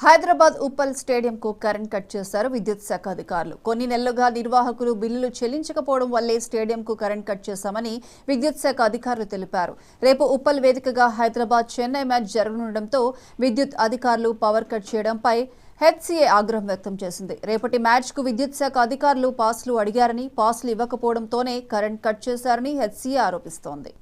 హైదరాబాద్ ఉప్పల్ స్టేడియంకు current cut చేశారు విద్యుత్ శాఖ అధికారులు. కొన్ని నెలలుగా నిర్వాహకులు బిల్లులు చెల్లించకపోవడం వల్లే స్టేడియంకు కరెంట్ కట్ చేశామని విద్యుత్ శాఖ అధికారులు తెలిపారు. రేపు ఉప్పల్ వేదికగా హైదరాబాద్ చెన్నై మ్యాచ్ జరగనుండటంతో విద్యుత్ అధికారులు పవర్ కట్ చేయడంపై హెచ్సీఏ ఆగ్రహం వ్యక్తం చేసింది. రేపటి మ్యాచ్కు విద్యుత్ శాఖ అధికారులు పాస్లు అడిగారని, పాస్లు ఇవ్వకపోవడంతోనే కరెంట్ కట్ చేశారని హెచ్సీఏ ఆరోపిస్తోంది.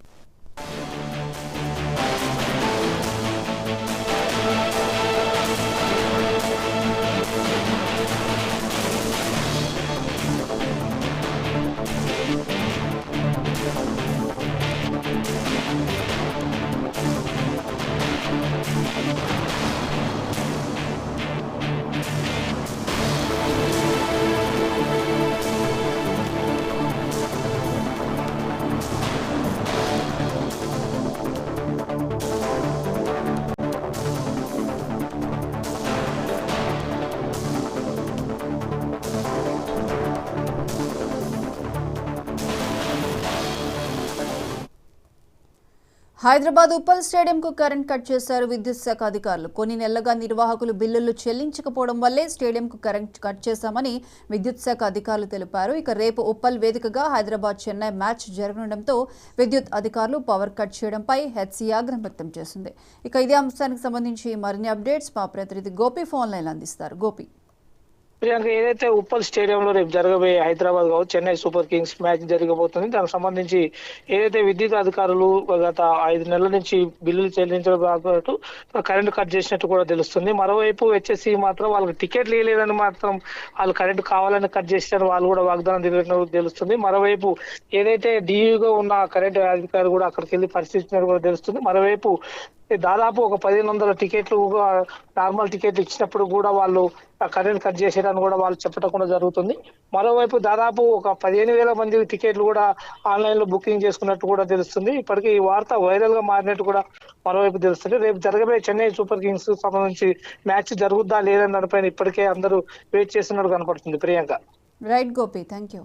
హైదరాబాద్ ఉప్పల్ స్టేడియంకు కరెంట్ కట్ చేశారు విద్యుత్ శాఖ అధికారులు. కొన్ని నెలలుగా నిర్వాహకులు బిల్లులు చెల్లించకపోవడం వల్లే స్టేడియంకు కరెంట్ కట్ చేశామని విద్యుత్ శాఖ అధికారులు తెలిపారు. ఇక రేపు ఉప్పల్ వేదికగా హైదరాబాద్ చెన్నై మ్యాచ్ జరగనుండటంతో విద్యుత్ అధికారులు పవర్ కట్ చేయడంపై హెచ్సీఏ ఆగ్రహం వ్యక్తం చేసింది. ఇక ఇదే అంశానికి సంబంధించి మరిన్ని అప్డేట్స్ మా ప్రతినిధి గోపి ఫోన్ లైన్ అందిస్తారు. గోపి, ప్రియాంక, ఏదైతే ఉప్పల్ స్టేడియంలో రేపు జరగబోయే హైదరాబాద్ కావచ్చు చెన్నై సూపర్ కింగ్స్ మ్యాచ్ జరగబోతుంది. దానికి సంబంధించి ఏదైతే విద్యుత్ అధికారులు గత 5 నెలల నుంచి బిల్లులు చెల్లించడం పాటు కరెంటు కట్ చేసినట్టు కూడా తెలుస్తుంది. మరోవైపు హెచ్ఎస్సీ మాత్రం వాళ్ళకి టికెట్లు ఇవ్వలేదని మాత్రం వాళ్ళు కరెంటు కావాలని కట్ చేసినారు వాళ్ళు కూడా వాగ్దానం తిరిగినట్టు తెలుస్తుంది. మరోవైపు ఏదైతే డీయూగా ఉన్న కరెంటు అధికారులు కూడా అక్కడికి వెళ్ళి పరిశీలించినట్టు కూడా తెలుస్తుంది. మరోవైపు దాదాపు ఒక 1500 టికెట్లు నార్మల్ టికెట్లు ఇచ్చినప్పుడు కూడా వాళ్ళు కరెంట్ కట్ చేసేయడానికి కూడా వాళ్ళు చెప్పడం కూడా జరుగుతుంది. మరోవైపు దాదాపు ఒక 15,000 మంది టికెట్లు కూడా ఆన్లైన్ లో బుకింగ్ చేసుకున్నట్టు కూడా తెలుస్తుంది. ఇప్పటికీ ఈ వార్త వైరల్ గా మారినట్టు కూడా మరోవైపు తెలుస్తుంది. రేపు జరగబోయే చెన్నై సూపర్ కింగ్స్ సంబంధించి మ్యాచ్ జరుగుద్దా లేదని దానిపైన ఇప్పటికే అందరూ వెయిట్ చేస్తున్నట్టు కనపడుతుంది. Priyanka. Right Gopi, thank you.